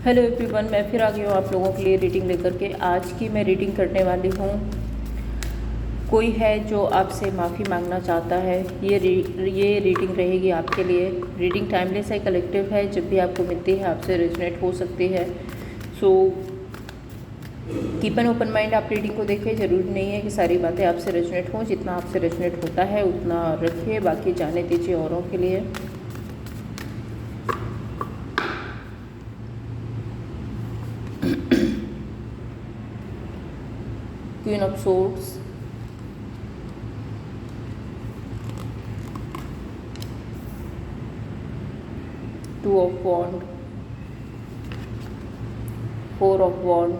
Hello everyone, मैं फिर आ गई हूँ आप लोगों के लिए रीडिंग लेकर के। आज की मैं रीडिंग करने वाली हूँ। कोई है जो आपसे माफ़ी मांगना चाहता है। ये रीडिंग रहेगी आपके लिए। रीडिंग टाइमलेस है, कलेक्टिव है। जब भी आपको मिलती है आपसे रेजोनेट हो सकती है। So keep an open mind. आप रीडिंग को देखें, ज़रूरी नहीं है कि सारी बातें आपसे रेजोनेट हों। जितना आपसे रेजोनेट होता है उतना रखिए, बाकी जाने दीजिए औरों के लिए। Queen of swords, two of wand, four of wand,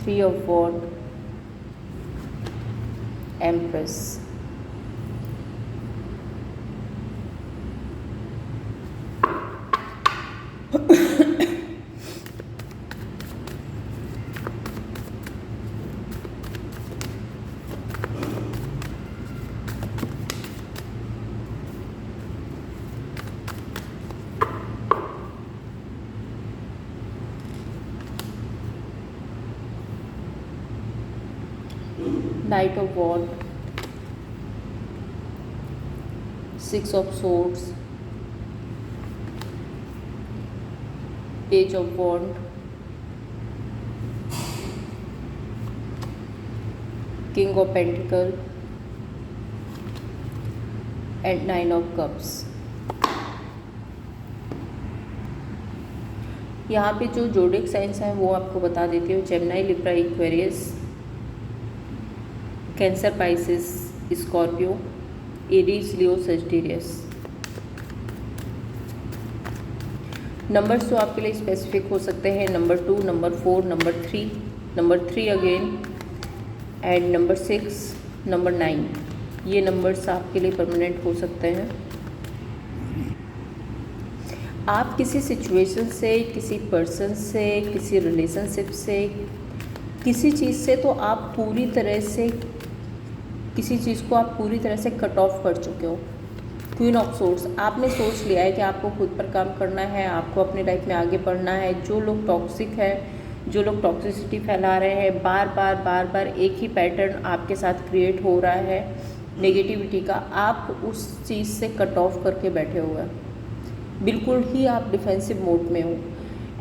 three of wand, empress. Knight of Wands, Six of Swords, Page of Wands, King of Pentacles and Nine of Cups। यहाँ पे जो जोडिक साइंस हैं वो आपको बता देती हूँ। Gemini, Libra, Aquarius, cancer, Pisces, Scorpio, Aries, Leo, Sagittarius. Numbers तो आपके लिए स्पेसिफिक हो सकते हैं। Number 2, number 4, number 3 again and number 6, number 9। ये नंबर्स आपके लिए परमानेंट हो सकते हैं। आप किसी सिचुएशन से, किसी पर्सन से, किसी रिलेशनशिप से, किसी चीज़ से तो आप पूरी तरह से, किसी चीज़ को आप पूरी तरह से कट ऑफ कर चुके हो। क्वीन ऑफ सोर्ड्स, आपने सोच लिया है कि आपको खुद पर काम करना है, आपको अपनी लाइफ में आगे बढ़ना है। जो लोग टॉक्सिक है, जो लोग टॉक्सिसिटी फैला रहे हैं, बार बार एक ही पैटर्न आपके साथ क्रिएट हो रहा है नेगेटिविटी का, आप उस चीज़ से कट ऑफ करके बैठे हुए हैं। बिल्कुल ही आप डिफेंसिव मोड में हो।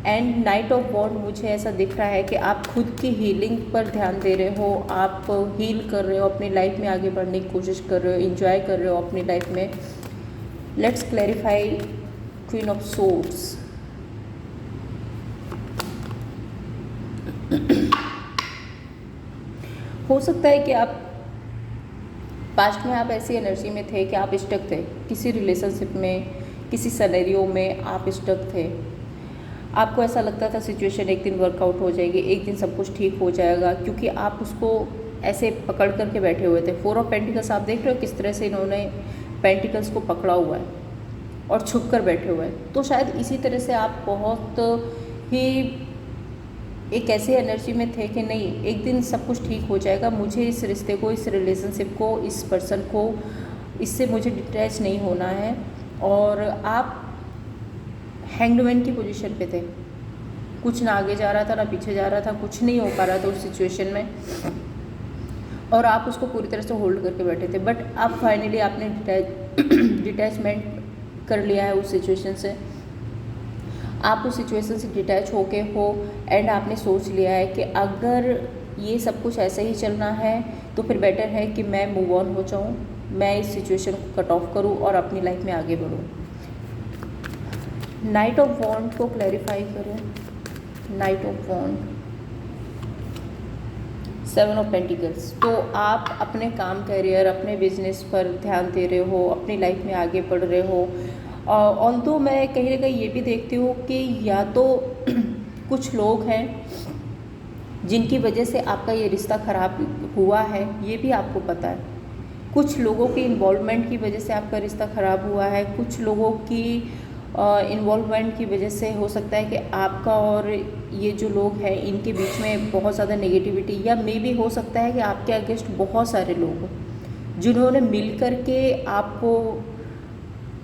एंड नाइट ऑफ वॉन्ड, मुझे ऐसा दिख रहा है कि आप खुद की हीलिंग पर ध्यान दे रहे हो। आप हील कर रहे हो, अपनी लाइफ में आगे बढ़ने की कोशिश कर रहे हो, एंजॉय कर रहे हो अपनी लाइफ में। Let's clarify queen of swords. हो सकता है कि आप पास्ट में आप ऐसी एनर्जी में थे कि आप स्टक थे किसी रिलेशनशिप में, किसी सिनेरियो में आप स्टक थे। आपको ऐसा लगता था सिचुएशन एक दिन वर्कआउट हो जाएगी, एक दिन सब कुछ ठीक हो जाएगा, क्योंकि आप उसको ऐसे पकड़ करके बैठे हुए थे। 4 ऑफ पेंटिकल्स, आप देख रहे हो किस तरह से इन्होंने पेंटिकल्स को पकड़ा हुआ है और छुप कर बैठे हुए हैं। तो शायद इसी तरह से आप बहुत ही एक ऐसी एनर्जी में थे कि नहीं, एक दिन सब कुछ ठीक हो जाएगा, मुझे इस रिश्ते को, इस रिलेशनशिप को, इस पर्सन को, इससे मुझे डिटैच नहीं होना है। और आप हैंगमैन की पोजीशन पे थे। कुछ ना आगे जा रहा था ना पीछे जा रहा था, कुछ नहीं हो पा रहा था उस सिचुएशन में, और आप उसको पूरी तरह से होल्ड करके बैठे थे। बट अब फाइनली आपने डिटैचमेंट कर लिया है उस सिचुएशन से। आप उस सिचुएशन से डिटैच होके हो एंड आपने सोच लिया है कि अगर ये सब कुछ ऐसे ही चलना है तो फिर बेटर है कि मैं मूव ऑन हो जाऊँ, मैं इस सिचुएशन को कट ऑफ करूँ और अपनी लाइफ में आगे बढ़ूँ। नाइट ऑफ वॉन्ड को क्लैरिफाई करें। Knight of wand, 7 of pentacles. तो आप अपने काम, करियर, अपने बिजनेस पर ध्यान दे रहे हो, अपनी लाइफ में आगे बढ़ रहे हो। ऑल्दो मैं कहीं ना कहीं ये भी देखती हूँ कि या तो कुछ लोग हैं जिनकी वजह से आपका ये रिश्ता ख़राब हुआ है, ये भी आपको पता है। कुछ लोगों की इन्वॉल्वमेंट की वजह से आपका रिश्ता ख़राब हुआ है। कुछ लोगों की इन्वॉल्वमेंट की वजह से हो सकता है कि आपका और ये जो लोग हैं इनके बीच में बहुत ज़्यादा नेगेटिविटी, या मे भी हो सकता है कि आपके अगेंस्ट बहुत सारे लोग हों जिन्होंने मिल कर के आपको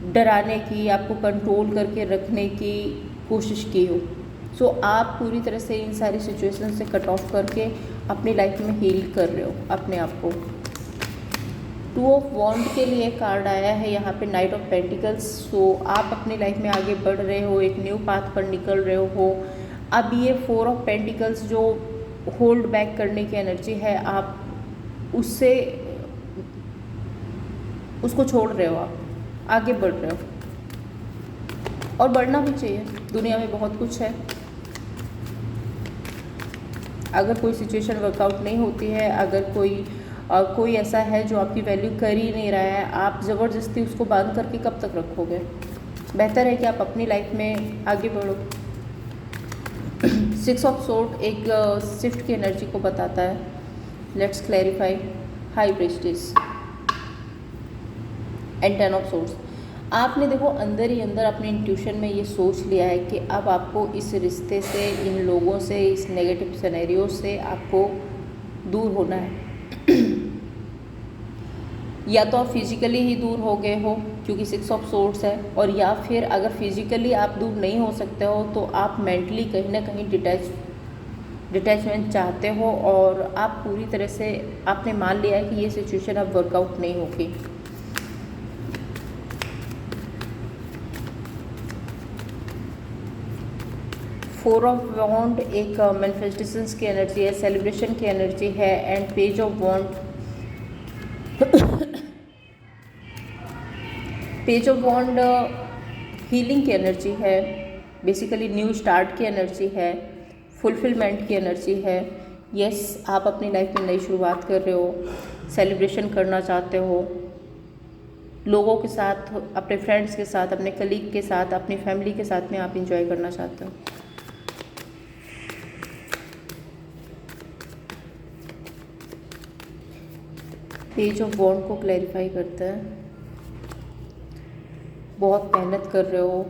डराने की, आपको कंट्रोल करके रखने की कोशिश की हो। सो आप पूरी तरह से इन सारी सिचुएशन से कट ऑफ करके अपनी लाइफ में हील कर रहे हो अपने आप को। टू ऑफ वॉन्ड के लिए कार्ड आया है यहाँ पे नाइट ऑफ पेंटिकल्स। सो आप अपनी लाइफ में आगे बढ़ रहे हो, एक न्यू पाथ पर निकल रहे हो। अब ये फोर ऑफ पेंटिकल्स जो होल्ड बैक करने की एनर्जी है, आप उसको छोड़ रहे हो, आप आगे बढ़ रहे हो और बढ़ना भी चाहिए। दुनिया में बहुत कुछ है। अगर कोई सिचुएशन वर्कआउट नहीं होती है, अगर कोई ऐसा है जो आपकी वैल्यू कर ही नहीं रहा है, आप ज़बरदस्ती उसको बांध करके कब तक रखोगे। बेहतर है कि आप अपनी लाइफ में आगे बढ़ो। सिक्स ऑफ सोर्ड एक शिफ्ट की एनर्जी को बताता है। Let's clarify. High priestess and ten of swords. आपने देखो अंदर ही अंदर अपने इंट्यूशन में ये सोच लिया है कि अब आपको इस रिश्ते से, इन लोगों से, इस नेगेटिव सिनेरियो से आपको दूर होना है। या तो आप फिजिकली ही दूर हो गए हो क्योंकि सिक्स ऑफ सोर्ड्स है, और या फिर अगर फिजिकली आप दूर नहीं हो सकते हो तो आप मेंटली कहीं ना कहीं डिटैचमेंट चाहते हो, और आप पूरी तरह से आपने मान लिया है कि ये सिचुएशन अब वर्कआउट नहीं होगी। फोर ऑफ वॉन्ड एक मैनिफेस्टेशंस की एनर्जी है, सेलिब्रेशन की एनर्जी है। And page of wand page of wand healing की एनर्जी है, बेसिकली न्यू स्टार्ट की एनर्जी है, फुलफिलमेंट की एनर्जी है। यस, आप अपनी लाइफ में नई शुरुआत कर रहे हो, सेलिब्रेशन करना चाहते हो, लोगों के साथ, अपने फ्रेंड्स के साथ, अपने कलीग के साथ, अपनी फैमिली के साथ में आप इंजॉय करना चाहते हो। पेज ऑफ वॉन्ड को क्लैरिफाई करता है। बहुत मेहनत कर रहे हो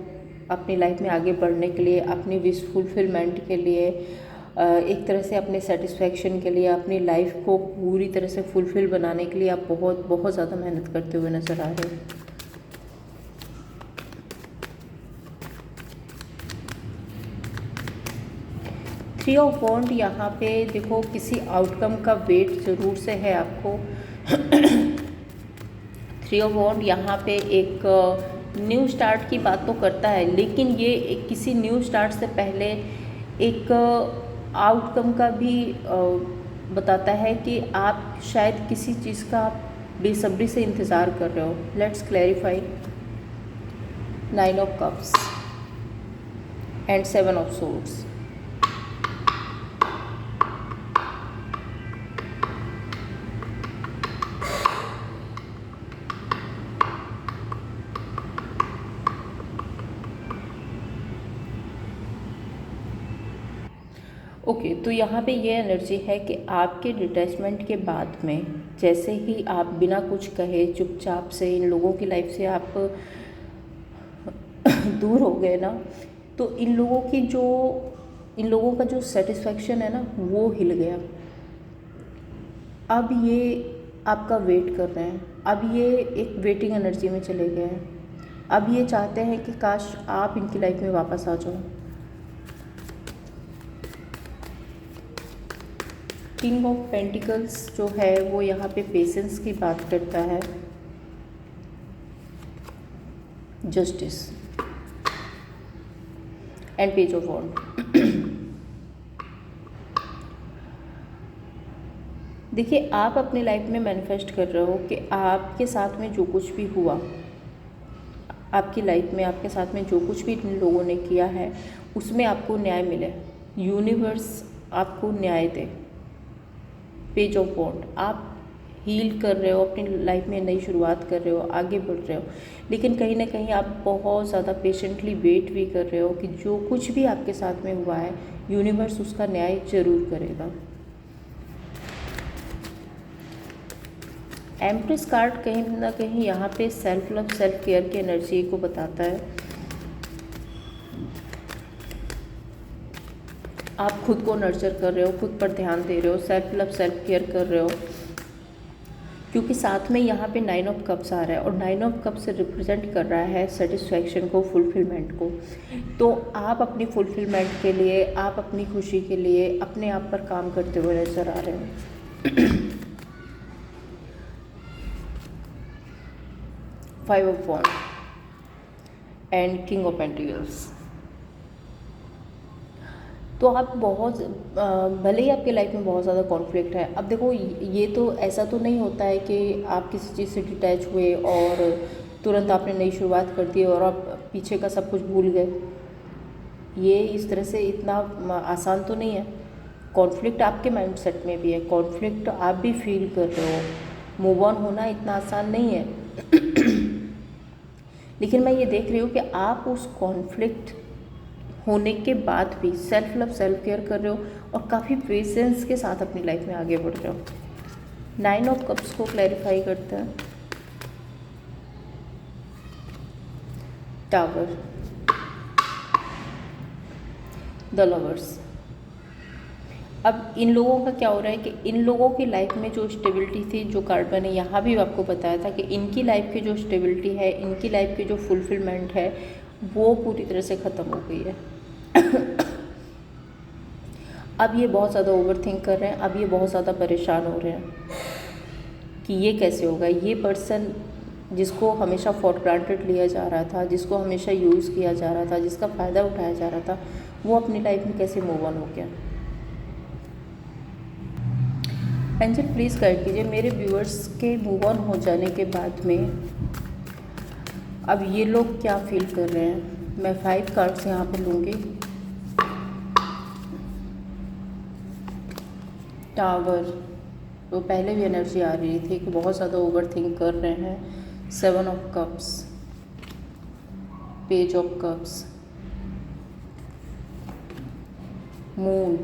अपनी लाइफ में आगे बढ़ने के लिए, अपनी विश फुलफिलमेंट के लिए, एक तरह से अपने सेटिस्फैक्शन के लिए, अपनी लाइफ को पूरी तरह से फुलफिल बनाने के लिए आप बहुत बहुत ज़्यादा मेहनत करते हुए नज़र आ रहे हो। थ्री ऑफ वॉन्ड यहाँ पे देखो किसी आउटकम का वेट ज़रूर से है आपको। थ्री ऑफ वॉन्ड यहाँ पे एक न्यू स्टार्ट की बात तो करता है, लेकिन ये किसी न्यू स्टार्ट से पहले एक आउटकम का भी बताता है कि आप शायद किसी चीज़ का बेसब्री से इंतज़ार कर रहे हो। Let's clarify. Nine of cups and seven of swords. Okay, तो यहाँ पे ये एनर्जी है कि आपके डिटैचमेंट के बाद में जैसे ही आप बिना कुछ कहे चुपचाप से इन लोगों की लाइफ से आप दूर हो गए ना, तो इन लोगों का जो सेटिस्फैक्शन है ना वो हिल गया। अब ये आपका वेट कर रहे हैं, अब ये एक वेटिंग एनर्जी में चले गए हैं। अब ये चाहते हैं कि काश आप इनकी लाइफ में वापस आ जाओ। किंग ऑफ पेंटिकल्स जो है वो यहाँ पे पेशेंस की बात करता है, जस्टिस एंड पेज ऑफ वॉन्ड। देखिए, आप अपनी लाइफ में मैनिफेस्ट कर रहे हो कि आपके साथ में जो कुछ भी हुआ, आपकी लाइफ में आपके साथ में जो कुछ भी इन लोगों ने किया है उसमें आपको न्याय मिले, यूनिवर्स आपको न्याय दे। पेज ऑफ वॉन्ड, आप हील कर रहे हो, अपनी लाइफ में नई शुरुआत कर रहे हो, आगे बढ़ रहे हो, लेकिन कहीं ना कहीं आप बहुत ज़्यादा पेशेंटली वेट भी कर रहे हो कि जो कुछ भी आपके साथ में हुआ है यूनिवर्स उसका न्याय जरूर करेगा। एम्प्रेस कार्ड कहीं ना कहीं यहाँ पे सेल्फ लव, सेल्फ केयर की एनर्जी को बताता है। आप खुद को नर्चर कर रहे हो, खुद पर ध्यान दे रहे हो, सेल्फ लव, सेल्फ केयर कर रहे हो। क्योंकि साथ में यहाँ पे 9 ऑफ कप्स आ रहा है और 9 ऑफ कप्स रिप्रेजेंट कर रहा है सेटिस्फैक्शन को, फुलफिलमेंट को। तो आप अपनी फुलफिलमेंट के लिए, आप अपनी खुशी के लिए अपने आप पर काम करते हुए नजर आ रहे हैं। 5 of wand and king of pentacles. तो आप बहुत भले ही आपके लाइफ में बहुत ज़्यादा कॉन्फ्लिक्ट है। अब देखो, ये तो ऐसा तो नहीं होता है कि आप किसी चीज़ से डिटैच हुए और तुरंत आपने नई शुरुआत कर दी और आप पीछे का सब कुछ भूल गए। ये इस तरह से इतना आसान तो नहीं है। कॉन्फ्लिक्ट आपके माइंडसेट में भी है, कॉन्फ्लिक्ट आप भी फील कर रहे हो। मूव ऑन होना इतना आसान नहीं है। लेकिन मैं ये देख रही हूँ कि आप उस कॉन्फ्लिक्ट होने के बाद भी सेल्फ लव, सेल्फ केयर कर रहे हो और काफ़ी पेशेंस के साथ अपनी लाइफ में आगे बढ़ रहे हो। 9 ऑफ कप्स को क्लैरिफाई करते हैं। Tower, the lovers. अब इन लोगों का क्या हो रहा है कि इन लोगों की लाइफ में जो स्टेबिलिटी थी, जो कार्ड मैंने यहाँ भी आपको बताया था कि इनकी लाइफ की जो स्टेबिलिटी है, इनकी लाइफ की जो फुलफिलमेंट है, वो पूरी तरह से ख़त्म हो गई है। अब ये बहुत ज़्यादा ओवरथिंक कर रहे हैं, अब ये बहुत ज़्यादा परेशान हो रहे हैं कि ये कैसे होगा। ये पर्सन जिसको हमेशा फॉर ग्रांटेड लिया जा रहा था, जिसको हमेशा यूज़ किया जा रहा था, जिसका फ़ायदा उठाया जा रहा था, वो अपनी लाइफ में कैसे मूव ऑन हो गया। एंजल प्लीज़ गाइड कीजिए मेरे व्यूअर्स के मूव ऑन हो जाने के बाद में अब ये लोग क्या फील कर रहे हैं। मैं 5 कार्ड्स यहाँ पर लूँगी। टावर, तो पहले भी एनर्जी आ रही थी कि बहुत ज़्यादा ओवरथिंक कर रहे हैं। 7 of cups, page of cups, moon,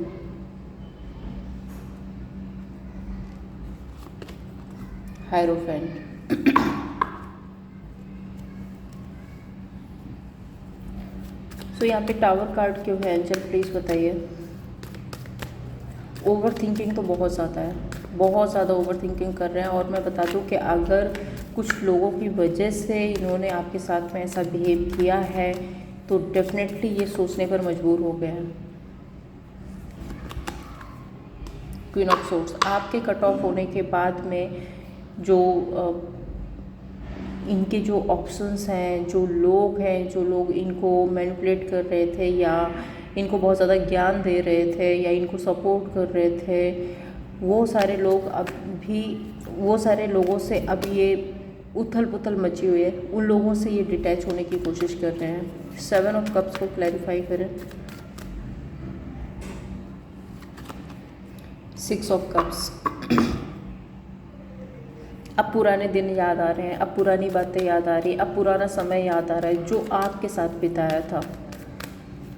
hierophant. So यहाँ पे टावर कार्ड क्यों है एंजल, प्लीज़ बताइए। ओवर थिंकिंग तो बहुत ज़्यादा है, बहुत ज़्यादा ओवर थिंकिंग कर रहे हैं। और मैं बता दूँ कि अगर कुछ लोगों की वजह से इन्होंने आपके साथ में ऐसा बिहेव किया है तो डेफिनेटली ये सोचने पर मजबूर हो गए हैं। क्वीन ऑफ सोर्ड्स, आपके कट ऑफ होने के बाद में जो इनके जो ऑप्शंस हैं, जो लोग इनको मैनिपुलेट कर रहे थे या इनको बहुत ज़्यादा ज्ञान दे रहे थे या इनको सपोर्ट कर रहे थे, वो सारे लोगों से अब ये उथल पुथल मची हुई है। उन लोगों से ये डिटैच होने की कोशिश कर रहे हैं। 7 ऑफ कप्स को क्लैरिफाई करें। 6 ऑफ कप्स, अब पुराने दिन याद आ रहे हैं, अब पुरानी बातें याद आ रही हैं, अब पुराना समय याद आ रहा है जो आपके साथ बिताया था।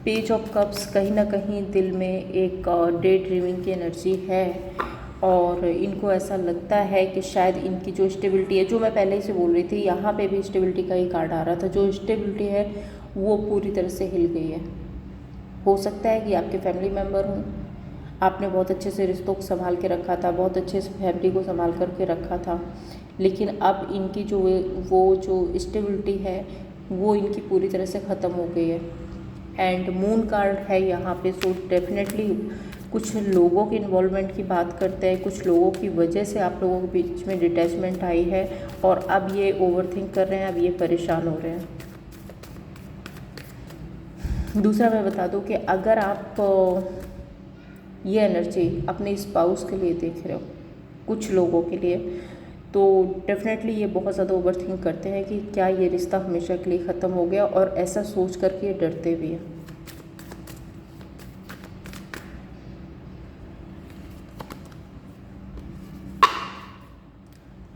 पेज ऑफ कप्स, कहीं ना कहीं दिल में एक डे ड्रीमिंग की एनर्जी है और इनको ऐसा लगता है कि शायद इनकी जो स्टेबिलिटी है, जो मैं पहले ही से बोल रही थी, यहाँ पे भी स्टेबिलिटी का ही कार्ड आ रहा था, जो स्टेबिलिटी है वो पूरी तरह से हिल गई है। हो सकता है कि आपके फैमिली मेम्बर हों, आपने बहुत अच्छे से रिश्तों को संभाल के रखा था, बहुत अच्छे से फैमिली को संभाल करके रखा था, लेकिन अब इनकी जो स्टेबिलिटी है वो इनकी पूरी तरह से ख़त्म हो गई है। एंड मून कार्ड है यहाँ पे। सो डेफिनेटली कुछ लोगों के इन्वॉल्वमेंट की बात करते हैं, कुछ लोगों की वजह से आप लोगों के बीच में डिटैचमेंट आई है और अब ये ओवरथिंक कर रहे हैं, अब ये परेशान हो रहे हैं। दूसरा मैं बता दूं कि अगर आप ये एनर्जी अपने स्पाउस के लिए देख रहे हो, कुछ लोगों के लिए, तो डेफिनेटली ये बहुत ज़्यादा ओवरथिंक करते हैं कि क्या ये रिश्ता हमेशा के लिए ख़त्म हो गया, और ऐसा सोच करके ये डरते भी हैं।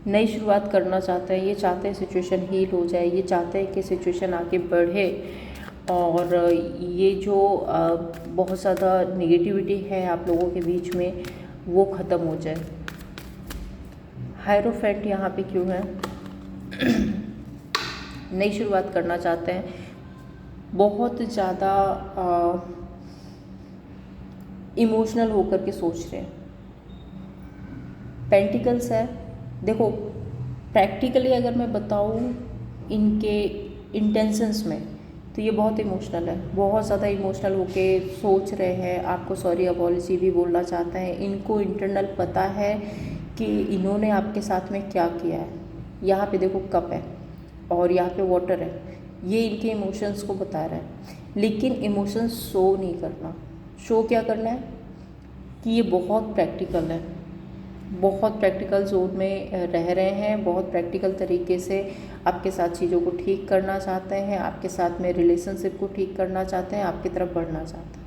नई शुरुआत करना चाहते हैं, ये चाहते हैं सिचुएशन हील हो जाए, ये चाहते हैं कि सिचुएशन आगे बढ़े और ये जो बहुत ज़्यादा नेगेटिविटी है आप लोगों के बीच में वो ख़त्म हो जाए। हायरोफेंट यहाँ पे क्यों है? नई शुरुआत करना चाहते हैं, बहुत ज़्यादा इमोशनल होकर के सोच रहे हैं। पेंटिकल्स है, देखो प्रैक्टिकली अगर मैं बताऊँ इनके इंटेंशंस में, तो ये बहुत इमोशनल है, बहुत ज़्यादा इमोशनल होके सोच रहे हैं, आपको सॉरी अपॉलजी भी बोलना चाहते हैं। इनको इंटरनल पता है कि इन्होंने आपके साथ में क्या किया है। यहाँ पे देखो कप है और यहाँ पे वाटर है, ये इनके इमोशंस को बता रहा है, लेकिन इमोशंस शो नहीं करना। शो क्या करना है कि ये बहुत प्रैक्टिकल है, बहुत प्रैक्टिकल जोन में रह रहे हैं, बहुत प्रैक्टिकल तरीके से आपके साथ चीज़ों को ठीक करना चाहते हैं, आपके साथ में रिलेशनशिप को ठीक करना चाहते हैं, आपकी तरफ बढ़ना चाहते हैं।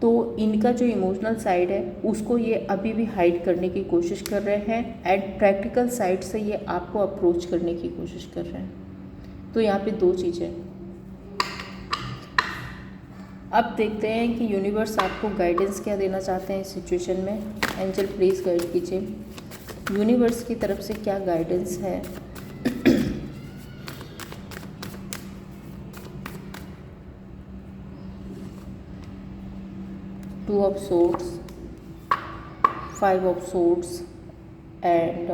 तो इनका जो इमोशनल साइड है उसको ये अभी भी हाइड करने की कोशिश कर रहे हैं, एंड प्रैक्टिकल साइड से ये आपको अप्रोच करने की कोशिश कर रहे हैं। तो यहाँ पे दो चीज़ें। अब देखते हैं कि यूनिवर्स आपको गाइडेंस क्या देना चाहते हैं इस सिचुएशन में। एंजल प्लीज़ गाइड कीजिए, यूनिवर्स की तरफ से क्या गाइडेंस है। Two of swords, 5 of swords and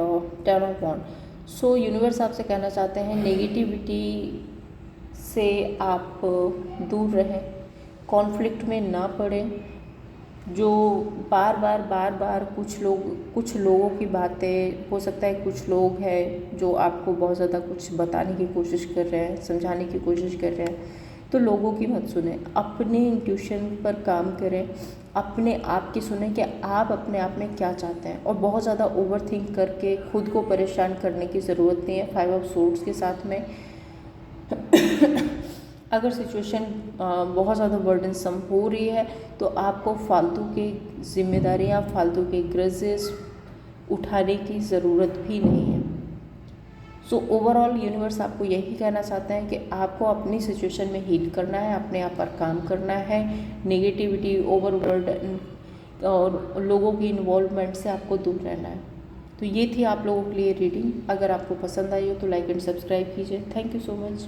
10 of wand. So universe आपसे कहना चाहते हैं नेगेटिविटी से आप दूर रहें, कॉन्फ्लिक्ट में ना पड़े। जो बार बार कुछ लोगों की बातें, हो सकता है कुछ लोग हैं जो आपको बहुत ज़्यादा कुछ बताने की कोशिश कर रहे हैं, समझाने की कोशिश कर रहे हैं, तो लोगों की मत सुने, अपने इंट्यूशन पर काम करें, अपने आप की सुने कि आप अपने आप में क्या चाहते हैं। और बहुत ज़्यादा ओवर थिंक करके खुद को परेशान करने की ज़रूरत नहीं है। 5 ऑफ सोर्ड्स के साथ में अगर सिचुएशन बहुत ज़्यादा बर्डनसम हो रही है तो आपको फालतू की जिम्मेदारियाँ, फालतू के ग्रजेस उठाने की ज़रूरत भी नहीं है। सो ओवरऑल यूनिवर्स आपको यही कहना चाहता है कि आपको अपनी सिचुएशन में हील करना है, अपने आप पर काम करना है, नेगेटिविटी, ओवरबर्डन और लोगों की इन्वॉल्वमेंट से आपको दूर रहना है। तो ये थी आप लोगों के लिए रीडिंग। अगर आपको पसंद आई हो तो लाइक एंड सब्सक्राइब कीजिए। Thank you so much.